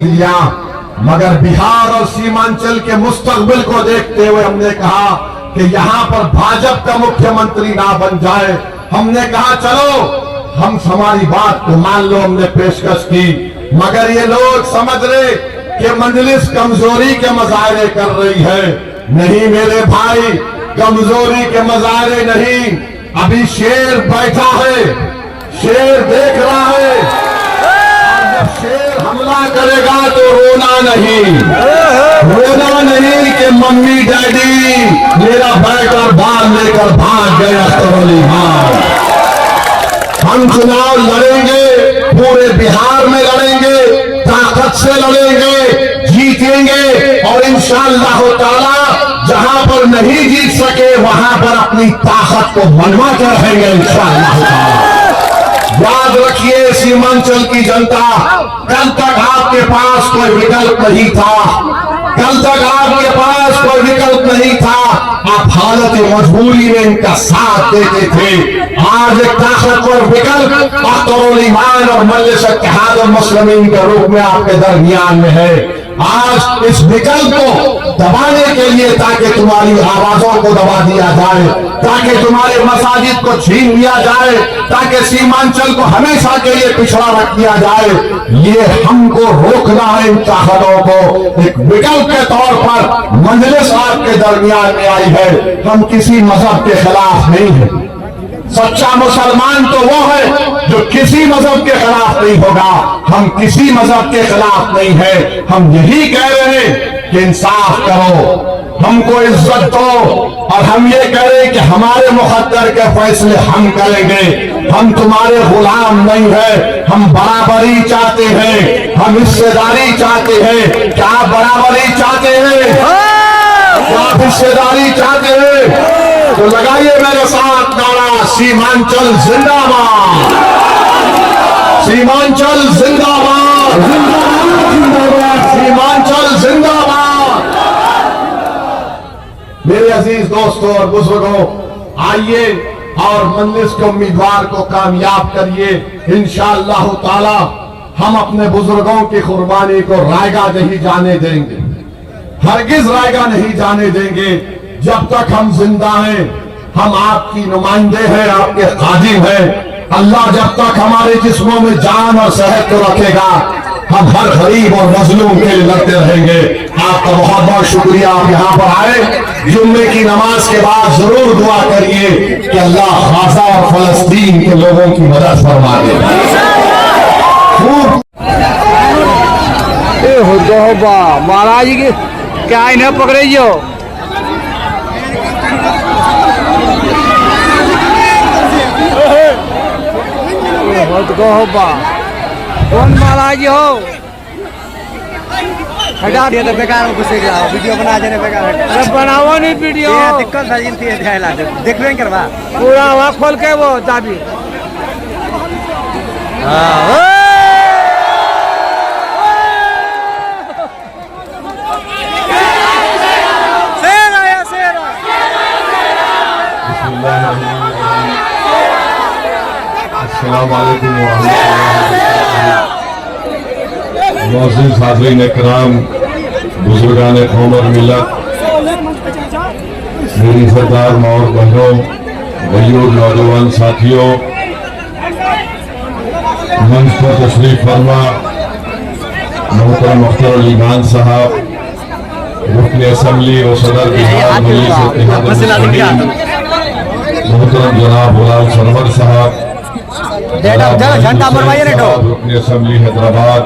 दिया, मगर बिहार और सीमांचल के मुस्तकबिल को देखते हुए हमने कहा कि यहां पर भाजपा का मुख्यमंत्री ना बन जाए। हमने कहा चलो हम हमारी बात को मान लो, हमने पेशकश की, मगर ये लोग समझ रहे कि मजलिस कमजोरी के मजाहरे कर रही है। नहीं मेरे भाई, कमजोरी के मजाहरे नहीं, अभी शेर बैठा है, शेर देख रहा है, और जब शेर हमला करेगा तो रोना नहीं कि मम्मी डैडी मेरा बैग और बाल लेकर भाग गए अख्तर अली खान। हम चुनाव लड़ेंगे, पूरे बिहार में लड़ेंगे, ताकत से लड़ेंगे, जीतेंगे, और इंशाअल्लाह ताला जहां पर नहीं जीत सके वहां पर अपनी ताकत को मनवा कर रहेंगे इंशाअल्लाह ताला। याद रखिए सीमांचल की जनता, कल तक आपके पास कोई विकल्प नहीं था, कल तक आपके पास कोई विकल्प नहीं था, आप हालत मजबूरी में इनका साथ देते थे। आज एक ताकतवर विकल्प अख्तर अली खान और मजलिस इत्तेहाद मुस्लिमीन के रूप में आपके दरमियान में है। आज इस विकल्प को दबाने के लिए, ताकि तुम्हारी आवाजों को दबा दिया जाए, ताकि तुम्हारे मसाजिद को छीन लिया जाए, ताकि सीमांचल को हमेशा के लिए पिछड़ा रख दिया जाए, ये हमको रोकना है। इन ताकतों को एक विकल्प के तौर पर मजलिस आपके दरमियान में आई है। हम किसी मजहब के खिलाफ नहीं है। सच्चा मुसलमान तो वो है जो किसी मजहब के खिलाफ नहीं होगा। हम किसी मजहब के खिलाफ नहीं है। हम यही कह रहे हैं कि इंसाफ करो, हमको इज्जत दो, और हम ये कह रहे हैं कि हमारे मुकद्दर के फैसले हम करेंगे। हम तुम्हारे गुलाम नहीं है। हम बराबरी चाहते हैं, हम हिस्सेदारी चाहते हैं। क्या आप बराबरी चाहते हैं? क्या आप हिस्सेदारी चाहते हैं? तो लगाइए मेरे साथ नारा, सीमांचल जिंदाबाद, सीमांचल जिंदाबाद, सीमांचल जिंदाबाद। मेरे अजीज दोस्तों और बुजुर्गों, आइए और मजलिस के उम्मीदवार को कामयाब करिए। इंशाअल्लाह ताला हम अपने बुजुर्गों की कुर्बानी को रायगा नहीं जाने देंगे, हरगिज रायगा नहीं जाने देंगे। जब तक हम जिंदा हैं, हम आपकी नुमाइंदे हैं, आपके खादिम हैं। अल्लाह जब तक हमारे जिस्मों में जान और सेहत को रखेगा, हम हर गरीब और मजलूम के लिए लड़ते रहेंगे। आपका बहुत बहुत शुक्रिया, आप यहाँ पर आए। जुम्मे की नमाज के बाद जरूर दुआ करिए कि अल्लाह गाजा और फलस्तीन के लोगों की मदद फरमा दे। महाराज की क्या इन्हें पकड़ियो, कौन महाराज हो? हटा दिया तो बेकार वीडियो बना देने बेकार। अरे बनाओ नहीं वीडियो, दिक्कत देख रहे करवा पूरा वहाँ खोल के वो चाबी। मोअज़्ज़िज़ हाज़रीन इकराम, बुजुर्गान कौम और मिल्लत, मेरी सरदार माँ और बहनों, भाइयों, नौजवान साथियों, मंच पर तशरीफ फरमा मोहतरम अख्तर अली खान साहब, रुकन असम्बली और सदर बिहार मजलिस इत्तेहाद मुस्लिमीन, मोहतरम जनाब गुलाम सरवर साहब, रुकन असम्बली हैदराबाद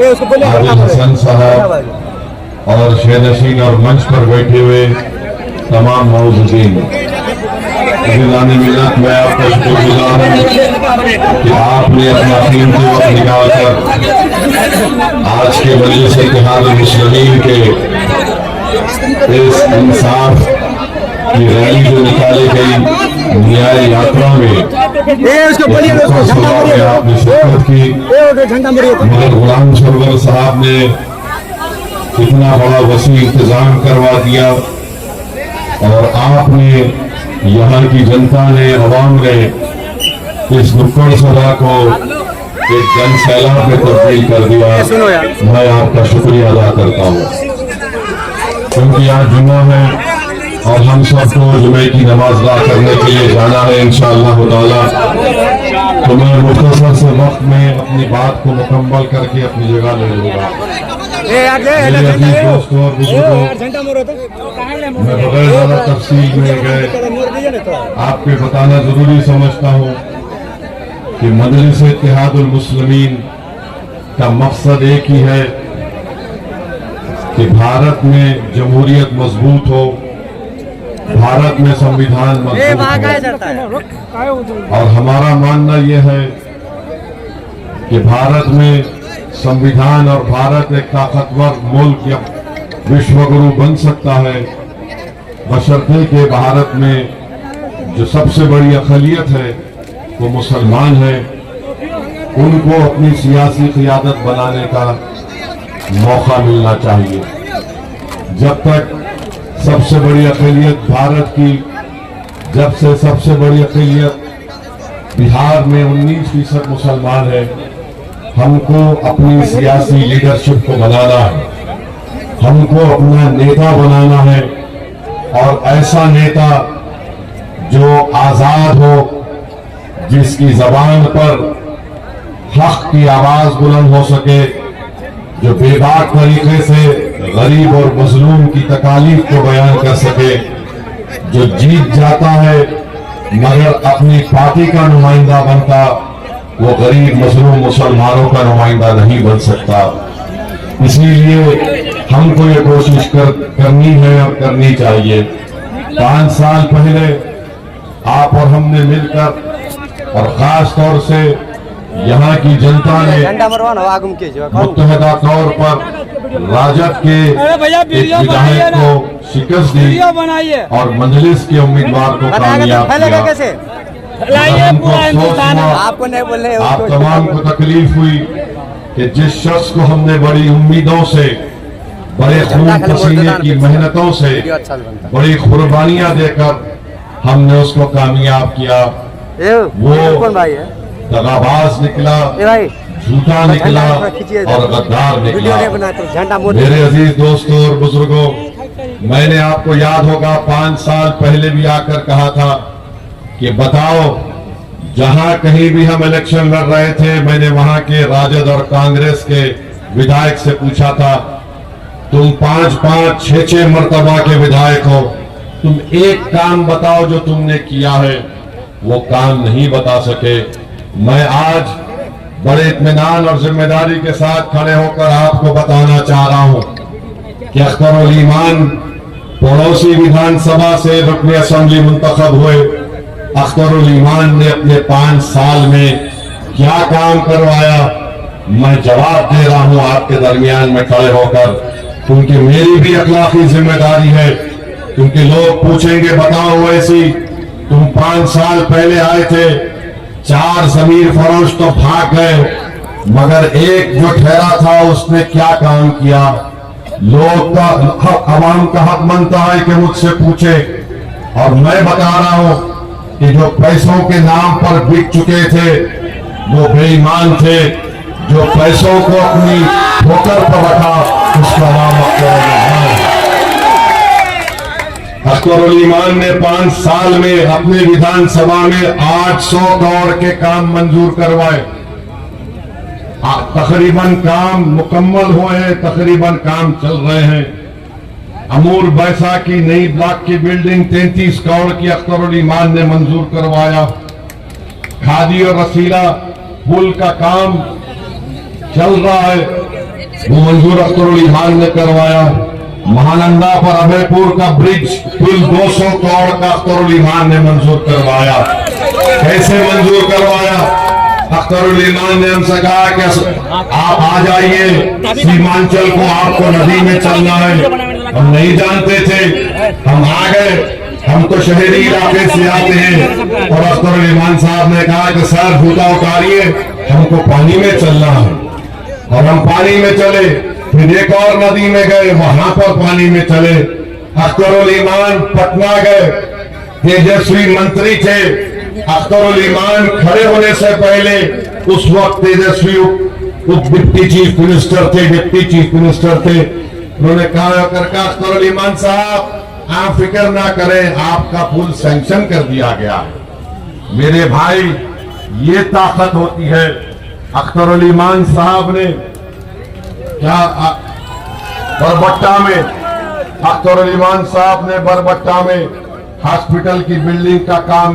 आदिल हसन साहब, और शेरनशीन और मंच पर बैठे हुए तमाम मौजूदीन, जिलानी मिल्लत, मैं आपका शुक्रगुजार हूँ कि आपने अपना कीमती वक्त निकालकर आज के मजलिस इत्तेहाद मुस्लिमीन के इस इंसाफ की रैली जो निकाली गई न्याय यात्रा में आपने शिरकत की। मगर गुलाम सरवर साहब ने इतना बड़ा वसी इंतजाम करवा दिया, और आपने, यहाँ की जनता ने, अवाम ने इस नुक्कड़ सभा को एक जन सैलाब में तब्दील कर दिया। मैं आपका शुक्रिया अदा करता हूँ, क्योंकि आज जुम्मा है और हम सबको जुमे की नमाज अदा करने के लिए जाना है इंशाअल्लाह ताला। तो मैं मुख्तसर से वक्त में अपनी बात को मुकम्मल करके अपनी जगह ले लूंगा। मेरे अजीज दोस्तों और बुजुर्गों, मैं बगैर ज़्यादा तफसील में गए आपके बताना जरूरी समझता हूँ कि मजलिस इत्तेहादुल मुस्लिमीन का मकसद एक ही है कि भारत में जमहूरियत मजबूत हो, भारत में संविधान मजबूत हो। और हमारा मानना यह है कि भारत में संविधान और भारत एक ताकतवर मुल्क या विश्वगुरु बन सकता है, बशर्ते कि भारत में जो सबसे बड़ी अक़लियत है वो मुसलमान है, उनको अपनी सियासी क़ियादत बनाने का मौका मिलना चाहिए। जब तक सबसे बड़ी अक़लियत भारत की, जब से सबसे बड़ी अक़लियत बिहार में 19% मुसलमान है, हमको अपनी सियासी लीडरशिप को बनाना है, हमको अपना नेता बनाना है, और ऐसा नेता जो आजाद हो, जिसकी जबान पर हक की आवाज बुलंद हो सके, जो बेबाक तरीके से गरीब और मजलूम की तकालीफ को बयान कर सके, जो जीत जाता है मगर अपनी पार्टी का नुमाइंदा बनता, वो गरीब मजलूम मुसलमानों का नुमाइंदा नहीं बन सकता। इसीलिए हमको ये कोशिश करनी है और करनी चाहिए। 5 साल पहले आप और हमने मिलकर और खास तौर से यहाँ की जनता ने मुत्तहदा तौर पर राजद के एक विधायक को शिकस्त दी और मजलिस के उम्मीदवार को कामयाब किया। हमको अफसोस हुआ, आप तमाम को तकलीफ हुई कि जिस शख्स को हमने बड़ी उम्मीदों से, बड़े खून पसीने की मेहनतों से, बड़ी कुर्बानियां देकर हमने उसको कामयाब किया, वो दगाबाज निकला, झूठा निकला और गद्दार निकला। मेरे अजीज दोस्तों और बुजुर्गों, मैंने आपको याद होगा 5 साल पहले भी आकर कहा था कि बताओ, जहां कहीं भी हम इलेक्शन लड़ रहे थे, मैंने वहां के राजद और कांग्रेस के विधायक से पूछा था, तुम 5-5, 6-6 मर्तबा के विधायक हो, तुम एक काम बताओ जो तुमने किया है। वो काम नहीं बता सके। मैं आज बड़े इत्मीनान और जिम्मेदारी के साथ खड़े होकर आपको बताना चाह रहा हूं कि अख्तरुल ईमान पड़ोसी विधानसभा से रुकने असेंबली मुंतखब हुए। अख्तरुल ईमान ने अपने 5 साल में क्या काम करवाया, मैं जवाब दे रहा हूं आपके दरमियान में खड़े होकर, क्योंकि मेरी भी अखलाकी जिम्मेदारी है। क्योंकि लोग पूछेंगे, बताओ ऐसी, तुम 5 साल पहले आए थे, 4 जमीर फरोश तो भाग गए, मगर एक जो ठहरा था उसने क्या काम किया। लोग का हक, अवाम का हक बनता है कि मुझसे पूछे, और मैं बता रहा हूं कि जो पैसों के नाम पर बिक चुके थे वो बेईमान थे। जो पैसों को अपनी ठोकर पर रखा उसका नाम अख्तरुल ईमान ने 5 साल में अपने विधानसभा में 800 करोड़ के काम मंजूर करवाए। तकरीबन काम मुकम्मल हुए हैं, तकरीबन काम चल रहे हैं। अमूर बैसा की नई ब्लॉक की बिल्डिंग 33 करोड़ की अख्तरुल ईमान ने मंजूर करवाया। खादी और रसीला पुल का काम चल रहा है, वो मंजूर अख्तरुल ईमान ने करवाया। महानंदा पर अभयपुर का ब्रिज पुल 200 करोड़ का अख्तरुल ईमान ने मंजूर करवाया। कैसे मंजूर करवाया? अख्तरुल ईमान ने हमसे कहा कि आप आ जाइए, सीमांचल को आपको नदी में चलना है। हम नहीं जानते थे, हम आ गए। हम तो शहरी इलाके से आते हैं, और अख्तरुल ईमान साहब ने कहा कि सर जूता उतारिए, हमको पानी में चलना है। और हम पानी में चले, फिर एक और नदी में गए, वहां पर पानी में चले। अख्तरुल ईमान पटना गए, तेजस्वी मंत्री थे। अख्तरुल ईमान खड़े होने से पहले उस वक्त तेजस्वी डिप्टी चीफ मिनिस्टर थे। उन्होंने कहा कर अख्तर अली ईमान साहब, आप फिक्र ना करें, आपका पुल सैंक्शन कर दिया गया है। मेरे भाई, ये ताकत होती है। अख्तर अली ईमान साहब ने क्या बरबट्टा में, अख्तर अली ईमान साहब ने बरबट्टा में हॉस्पिटल की बिल्डिंग का काम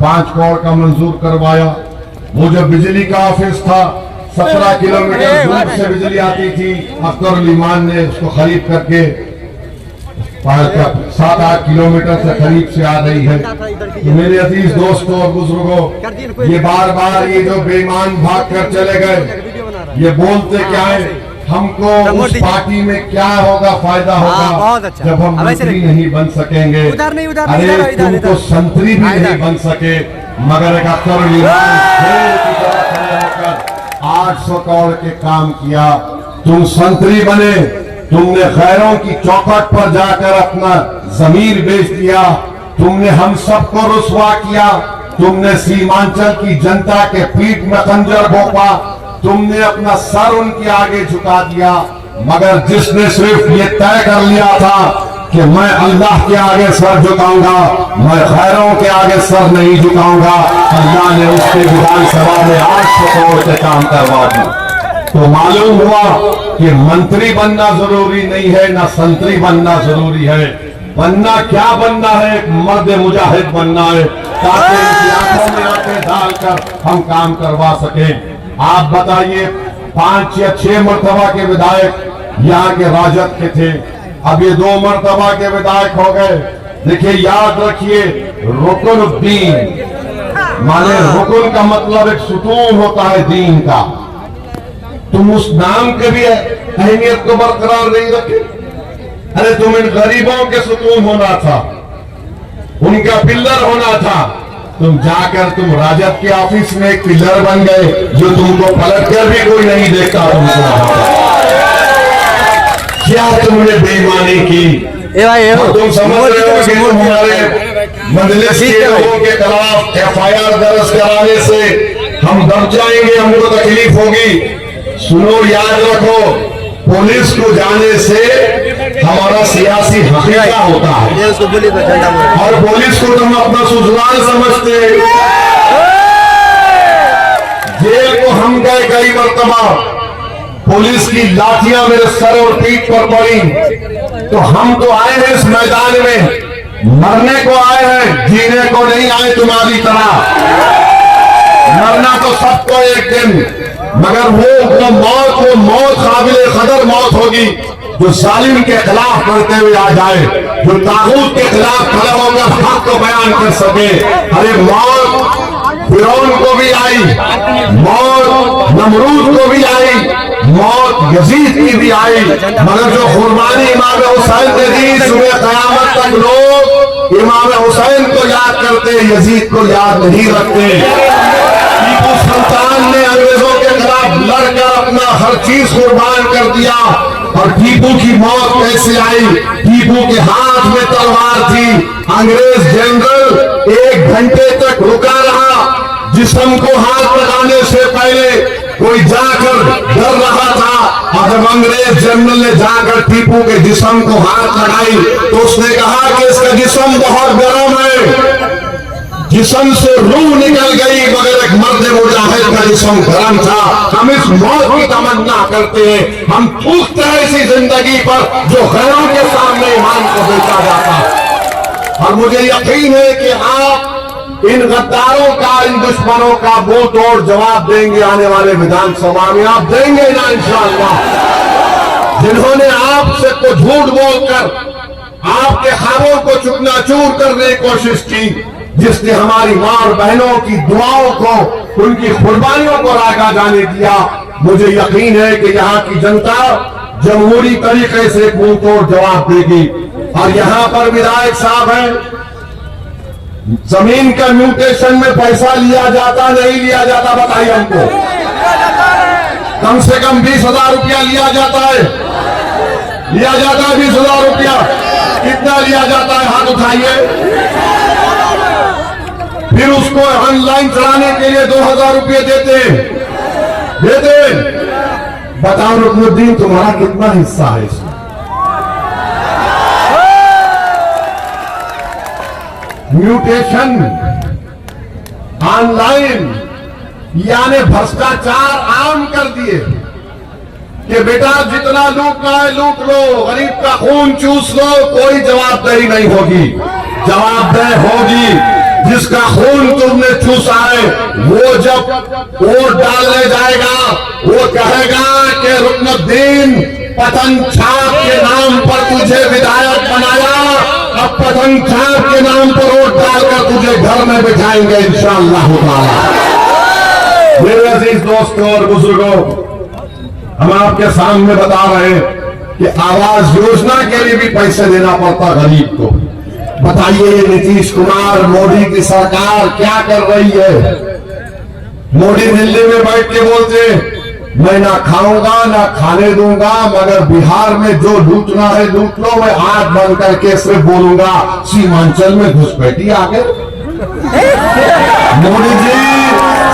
5 करोड़ का मंजूर करवाया। वो जो बिजली का ऑफिस था, 17 किलोमीटर दूर से बिजली आती थी, अख्तर अली ईमान ने उसको खरीद करके 7-8 किलोमीटर से करीब से आ रही है। तो मेरे अजीज दोस्तों और बुजुर्गों, ये बार बार ये जो बेईमान भाग कर चले गए, ये बोलते क्या है, हमको उस पार्टी में क्या होगा, फायदा होगा जब हम मंत्री नहीं बन सकेंगे। अरे तुमको संतरी भी नहीं बन सके, मगर एक अख्तर अली होकर 800 करोड़ के काम किया। तुम संतरी बने, तुमने गैरों की चौखट पर जाकर अपना जमीर बेच दिया, तुमने हम सबको रुसवा किया, तुमने सीमांचल की जनता के पीठ में खंजर भोंका, तुमने अपना सर उनके आगे झुका दिया। मगर जिसने सिर्फ ये तय कर लिया था कि मैं अल्लाह के आगे सर झुकाऊंगा, मैं गैरों के आगे सर नहीं झुकाऊंगा, अल्लाह ने उसके विधानसभा में 800 करोड़ के काम करवा दिया। तो मालूम हुआ कि मंत्री बनना जरूरी नहीं है, ना संतरी बनना जरूरी है। बनना क्या बनना है, एक मर्द मुजाहिद बनना है, ताकि इनकी आंखों में आंखें डालकर हम काम करवा सकें। आप बताइए, 5 या 6 मर्तबा के विधायक यहाँ के राजद के थे, अब ये 2 मर्तबा के विधायक हो गए। देखिए, याद रखिए, रुकनुद्दीन माने रुकन का मतलब एक सुतून होता है दीन का। तुम उस नाम के भी अहमियत को बरकरार नहीं रखे। अरे तुम इन गरीबों के सुकून होना था, उनका पिल्लर होना था। तुम जाकर तुम राजद के ऑफिस में एक पिल्लर बन गए, जो तुमको पलट कर भी कोई नहीं देखता तुमको। क्या तुमने बेईमानी की? तुम समझ रहे हो कि तुम हमारे मजलिस के लोगों के खिलाफ FIR दर्ज कराने से हम दब जाएंगे, हमको तकलीफ होगी। सुनो, याद रखो, पुलिस को जाने से हमारा सियासी हकीका होता है, और पुलिस को तुम अपना ससुराल समझते। जेल को हम गए कई मरतबा, पुलिस की लाठियां मेरे सर और पीठ पर पड़ी, तो हम तो आए हैं इस मैदान में, मरने को आए हैं, जीने को नहीं आए तुम्हारी तरह। मरना तो सबको एक दिन, मगर वो मौत काबिल कदर मौत होगी जो जालिम के खिलाफ करते हुए आ जाए, जो तागूत के खिलाफ खड़ा होकर हक को बयान कर सके। अरे मौत फिरौन को भी आई, मौत नमरूद को भी आई, मौत यजीद की भी आई, मगर जो कुर्बानी इमाम हुसैन ने दी, सुबह क़यामत तक लोग इमाम हुसैन को याद करते, यजीद को याद नहीं रखते। टीपू सुल्तान ने अंग्रेजों के खिलाफ लड़कर अपना हर चीज कुर्बान कर दिया, और टीपू की मौत कैसे आई? टीपू के हाथ में तलवार थी, अंग्रेज जनरल 1 घंटे तक रुका रहा, जिस्म को हाथ लगाने से पहले कोई जाकर डर रहा था, और जब अंग्रेज जनरल ने जाकर टीपू के जिस्म को हाथ लगाई तो उसने कहा कि इसका जिस्म बहुत गर्म है। जिस्म से रूह निकल गई, मगर एक मर्द मुजाहिद का जिस्म गर्म था। हम इस मौत की तमन्ना करते हैं, हम थूकते हैं इसी जिंदगी पर जो गैरों के सामने ईमान को बेचा जाता है। और मुझे यकीन है कि आप इन गद्दारों का, इन दुश्मनों का मुंह तोड़ जवाब देंगे आने वाले विधानसभा में। आप देंगे ना इंशाअल्लाह। जिन्होंने आपसे को झूठ बोलकर आपके ख्वाबों को चूकनाचूर करने की कोशिश की, जिसने हमारी मां और बहनों की दुआओं को, उनकी कुर्बानियों को रागा जाने दिया, मुझे यकीन है कि यहाँ की जनता जमहूरी तरीके से मुंह तोड़ जवाब देगी। और यहाँ पर विधायक साहब हैं, जमीन का म्यूटेशन में पैसा लिया जाता नहीं लिया जाता, बताइए हमको। कम से कम 20,000 रुपया लिया जाता है, लिया जाता है 20,000 रुपया। कितना लिया जाता है, हाथ उठाइए। फिर उसको ऑनलाइन चलाने के लिए 2,000 रुपये देते हैं। दे दे। बताओ रुकनुद्दीन तुम्हारा कितना हिस्सा है इसमें? म्यूटेशन, ऑनलाइन, यानी भ्रष्टाचार आम कर दिए कि बेटा जितना लूटना है लूट लो, गरीब का खून चूस लो, कोई जवाबदेही नहीं होगी। जवाबदेही होगी जिसका खून तुमने चूसा है, वो जब वोट डालने जाएगा वो कहेगा कि रुकनुद्दीन पतन छाप के नाम पर तुझे विधायक बनाया, अब पतन छाप के नाम पर वोट डालकर तुझे घर में बिठाएंगे इंशाअल्लाह ताला। मेरे अजीज दोस्तों और बुजुर्गों, हम आपके सामने बता रहे हैं कि आवास योजना के लिए भी पैसे देना पड़ता गरीब को। बताइए नीतीश कुमार मोदी की सरकार क्या कर रही है? मोदी दिल्ली में बैठ के बोलते मैं ना खाऊंगा ना खाने दूंगा, मगर बिहार में जो लूटना है लूट लो, मैं आंख बंद करके सिर्फ बोलूंगा सीमांचल में घुसपैठी आ गए। मोदी जी,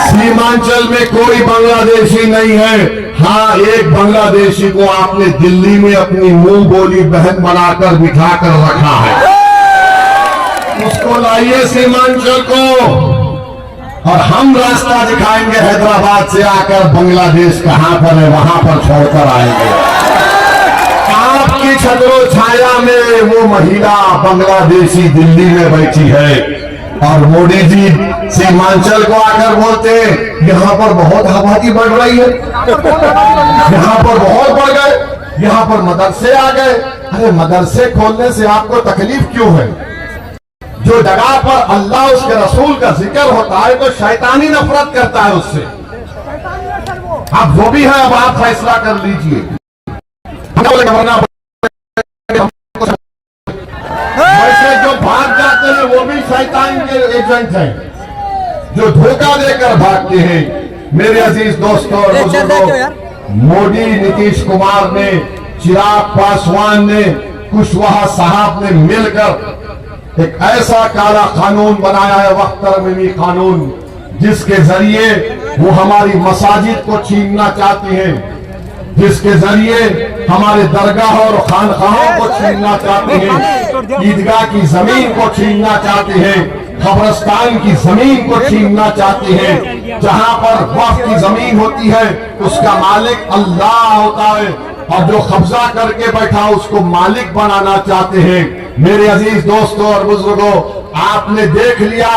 सीमांचल में कोई बांग्लादेशी नहीं है। हाँ, एक बांग्लादेशी को आपने दिल्ली में अपनी मुंह बोली बहन बनाकर बिठाकर रखा है। उसको लाइए सीमांचल को और हम रास्ता दिखाएंगे। हैदराबाद से आकर बांग्लादेश कहां पर है वहां पर छोड़कर आएंगे। आपकी छतरो छाया में वो महिला बांग्लादेशी दिल्ली में बैठी है और मोदी जी सीमांचल को आकर बोलते यहां पर बहुत आबादी बढ़ रही है, यहां पर बहुत बढ़ गए, यहां पर मदरसे आ गए। अरे मदरसे खोलने से आपको तकलीफ क्यों है? जो जगह पर अल्लाह उसके रसूल का जिक्र होता है तो शैतानी नफरत करता है उससे। अब वो भी है, अब आप फैसला कर लीजिए। वैसे जो भाग जाते हैं वो भी शैतान के एजेंट हैं, जो धोखा देकर भागते हैं। मेरे अजीज दोस्तों और बुजुर्गों, मोदी, नीतीश कुमार ने, चिराग पासवान ने, कुशवाहा साहब ने मिलकर एक ऐसा काला कानून बनाया है, वक्त तरमीमी कानून, जिसके जरिए वो हमारी मसाजिद को छीनना चाहते हैं, जिसके जरिए हमारे दरगाह और खानखाहों को छीनना चाहते हैं, ईदगाह की जमीन को छीनना चाहते हैं, कब्रिस्तान की जमीन को छीनना चाहते हैं। जहां पर वक्फ की जमीन होती है उसका मालिक अल्लाह होता है और जो कब्जा करके बैठा उसको मालिक बनाना चाहते हैं। मेरे अजीज दोस्तों और बुजुर्गों, आपने देख लिया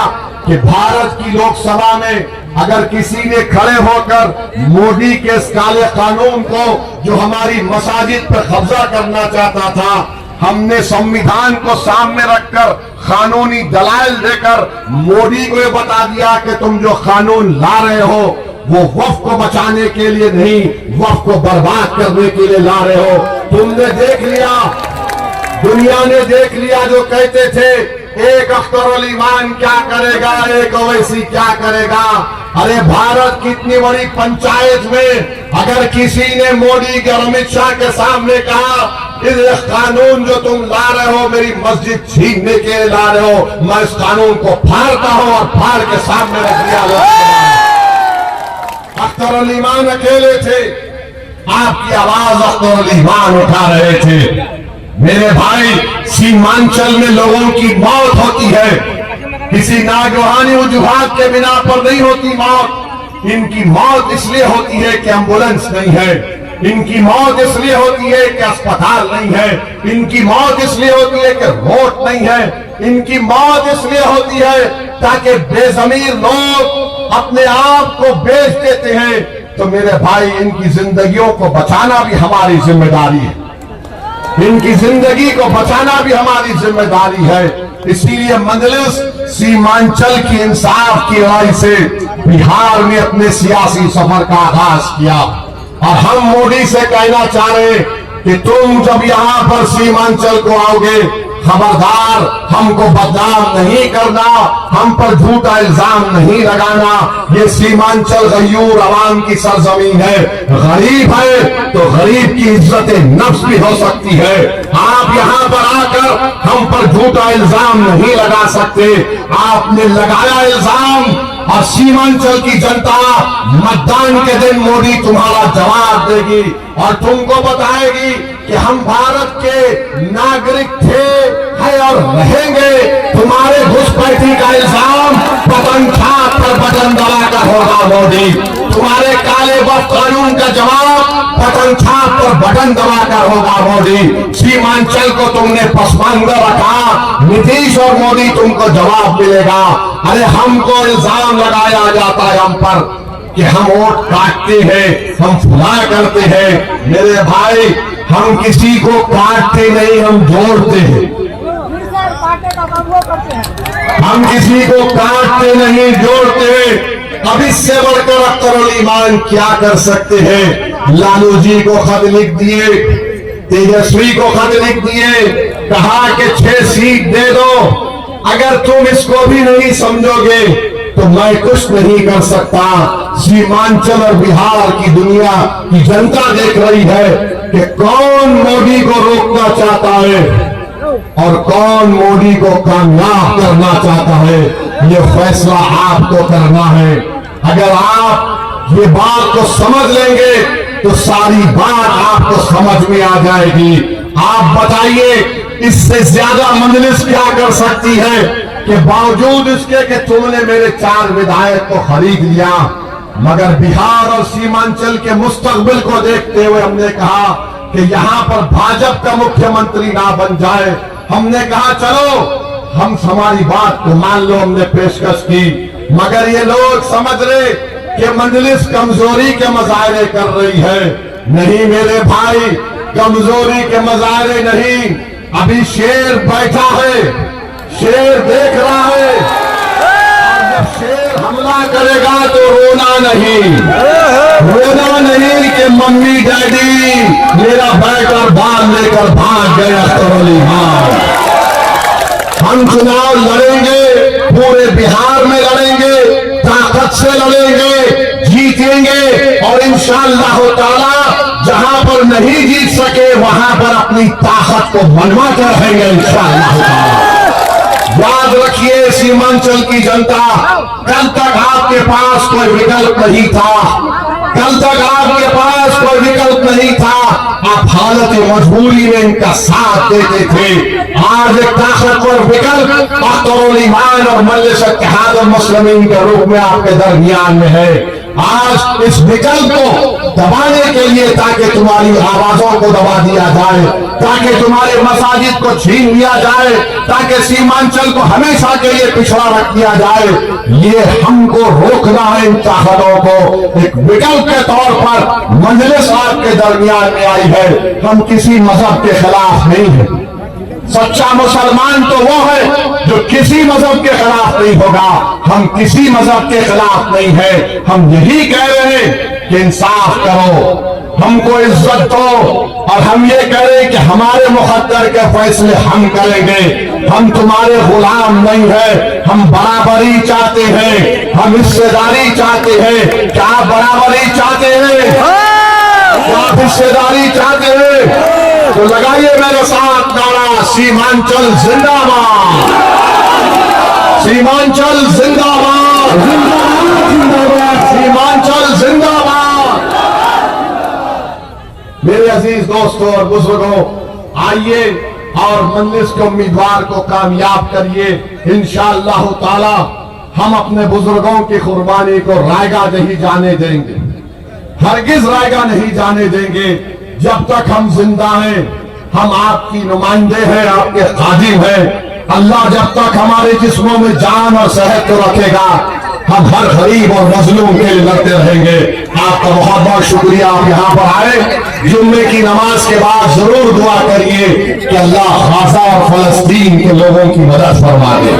कि भारत की लोकसभा में अगर किसी ने खड़े होकर मोदी के इस काले कानून को जो हमारी मसाजिद पर कब्जा करना चाहता था, हमने संविधान को सामने रखकर कानूनी दलाइल देकर मोदी को ये बता दिया कि तुम जो कानून ला रहे हो वो वक्फ को बचाने के लिए नहीं, वक्फ को बर्बाद करने के लिए ला रहे हो। तुमने देख लिया, दुनिया ने देख लिया, जो कहते थे एक अख्तर ईमान क्या करेगा, एक ओवैसी क्या करेगा। अरे भारत की इतनी बड़ी पंचायत में अगर किसी ने मोदी के और अमित शाह के सामने कहा इस कानून जो तुम ला रहे हो मेरी मस्जिद छीनने के लिए ला रहे हो, मैं इस कानून को फाड़ता हूं और फाड़ के सामने रख दिया। अख्तर ईमान अकेले थे, आपकी आवाज अख्तर ईमान उठा रहे थे। मेरे भाई, सीमांचल में लोगों की मौत होती है, किसी नागवानी वजूहात के बिना पर नहीं होती मौत। इनकी मौत इसलिए होती है कि एम्बुलेंस नहीं है, इनकी मौत इसलिए होती है कि अस्पताल नहीं है, इनकी मौत इसलिए होती है कि रोड नहीं है, इनकी मौत इसलिए होती है ताकि बेजमीर लोग अपने आप को बेच देते हैं। तो मेरे भाई, इनकी जिंदगियों को बचाना भी हमारी जिम्मेदारी है, इनकी जिंदगी को बचाना भी हमारी जिम्मेदारी है। इसीलिए मजलिस सीमांचल की इंसाफ की राय से बिहार में अपने सियासी सफर का आगाज किया और हम मोदी से कहना चाह रहे कि तुम जब यहाँ पर सीमांचल को आओगे, खबरदार हमको बदनाम नहीं करना, हम पर झूठा इल्जाम नहीं लगाना। ये सीमांचल गयूर अवाम की सरजमीन है, गरीब है तो गरीब की इज्जत नफ्स भी हो सकती है। आप यहाँ पर आकर हम पर झूठा इल्जाम नहीं लगा सकते। आपने लगाया इल्जाम और सीमांचल की जनता मतदान के दिन मोदी तुम्हारा जवाब देगी और तुमको बताएगी कि हम भारत के नागरिक थे, हैं और रहेंगे। तुम्हारे घुसपैठी का इल्जाम बटन छाप पर बटन दबाकर होगा मोदी। तुम्हारे काले वक्त कानून का जवाब बटन छाप पर बटन दबाकर होगा मोदी। सीमांचल को तुमने पसमानदा रखा, नीतीश और मोदी तुमको जवाब मिलेगा। अरे हमको इल्जाम लगाया जाता है हम पर कि हम वोट काटते हैं, हम फुला करते हैं। मेरे भाई, हम किसी को काटते नहीं, हम जोड़ते हैं। हम किसी को काटते नहीं, जोड़ते हैं। अब इससे बढ़कर अख्तर ईमान क्या कर सकते हैं? लालू जी को खत लिख दिए, तेजस्वी को खत लिख दिए, कहा कि 6 सीट दे दो। अगर तुम इसको भी नहीं समझोगे तो मैं कुछ नहीं कर सकता। सीमांचल और बिहार की दुनिया की जनता देख रही है कि कौन मोदी को रोकना चाहता है और कौन मोदी को कामयाब करना चाहता है। ये फैसला आपको करना है। अगर आप ये बात को समझ लेंगे तो सारी बात आपको समझ में आ जाएगी। आप बताइए, इससे ज्यादा मजलिस क्या कर सकती है कि बावजूद इसके कि तुमने मेरे 4 विधायक को खरीद लिया, मगर बिहार और सीमांचल के मुस्तकबिल को देखते हुए हमने कहा कि यहां पर भाजपा का मुख्यमंत्री ना बन जाए। हमने कहा चलो हम हमारी बात को मान लो, हमने पेशकश की, मगर ये लोग समझ रहे कि मजलिस कमजोरी के मजाहरे कर रही है। नहीं मेरे भाई, कमजोरी के मजाहरे नहीं। अभी शेर बैठा है, शेर देख रहा है, और जब शेर हमला करेगा तो रोना नहीं, रोना नहीं कि मम्मी डैडी मेरा बैग और बाल लेकर भाग गए अख्तर अली खान। हम चुनाव लड़ेंगे, पूरे बिहार में लड़ेंगे, ताकत से लड़ेंगे, जीतेंगे और इंशाअल्लाह ताला जहां पर नहीं जीत सके वहां पर अपनी ताकत को मनवाते रहेंगे इंशाअल्लाह ताला। याद रखिए सीमांचल की जनता, कल तक आपके पास कोई विकल्प नहीं था, कल तक आपके पास कोई विकल्प नहीं था। आप हालत मजबूरी में इनका साथ देते थे। आज एक ताकतवर विकल्प अख्तर ईमान और मजलिस इत्तेहाद मुस्लिमीन के रूप में आपके दरमियान में है। आज इस विकल्प को दबाने के लिए, ताकि तुम्हारी आवाजों को दबा दिया जाए, ताकि तुम्हारे मसाजिद को छीन लिया जाए, ताकि सीमांचल को हमेशा के लिए पिछड़ा रख दिया जाए, ये हमको रोकना है। इन ताकतों को एक विकल्प के तौर पर मजलिस आपके दरमियान में आई है। हम किसी मजहब के खिलाफ नहीं है। सच्चा मुसलमान तो वो है जो किसी मजहब के खिलाफ नहीं होगा। हम किसी मजहब के खिलाफ नहीं है। हम यही कह रहे हैं कि इंसाफ करो, हमको इज्जत दो, और हम ये कह रहे हैं कि हमारे मुकद्दर के फैसले हम करेंगे। हम तुम्हारे गुलाम नहीं है। हम बराबरी चाहते हैं, हम हिस्सेदारी चाहते हैं। क्या आप बराबरी चाहते हैं? क्या आप हिस्सेदारी चाहते हैं? तो लगाइए मेरे साथ नारा, सीमांचल जिंदाबाद, सीमांचल जिंदाबाद, सीमांचल जिंदाबाद। मेरे अजीज दोस्तों और बुजुर्गों, आइए और मजलिस के उम्मीदवार को कामयाब करिए। इंशाअल्लाह ताला हम अपने बुजुर्गों की कुर्बानी को रायगा नहीं जाने देंगे, हरगिज रायगा नहीं जाने देंगे। जब तक हम जिंदा हैं, हम आपकी नुमाइंदे हैं, आपके खादिम हैं। अल्लाह जब तक हमारे जिस्मों में जान और सेहत को रखेगा, हम हर गरीब और मजलूम के लिए लड़ते रहेंगे। आपका बहुत बहुत शुक्रिया, आप यहाँ पर आए। जुम्मे की नमाज के बाद जरूर दुआ करिए कि अल्लाह गाजा और फलस्तीन के लोगों की मदद फरमा दे।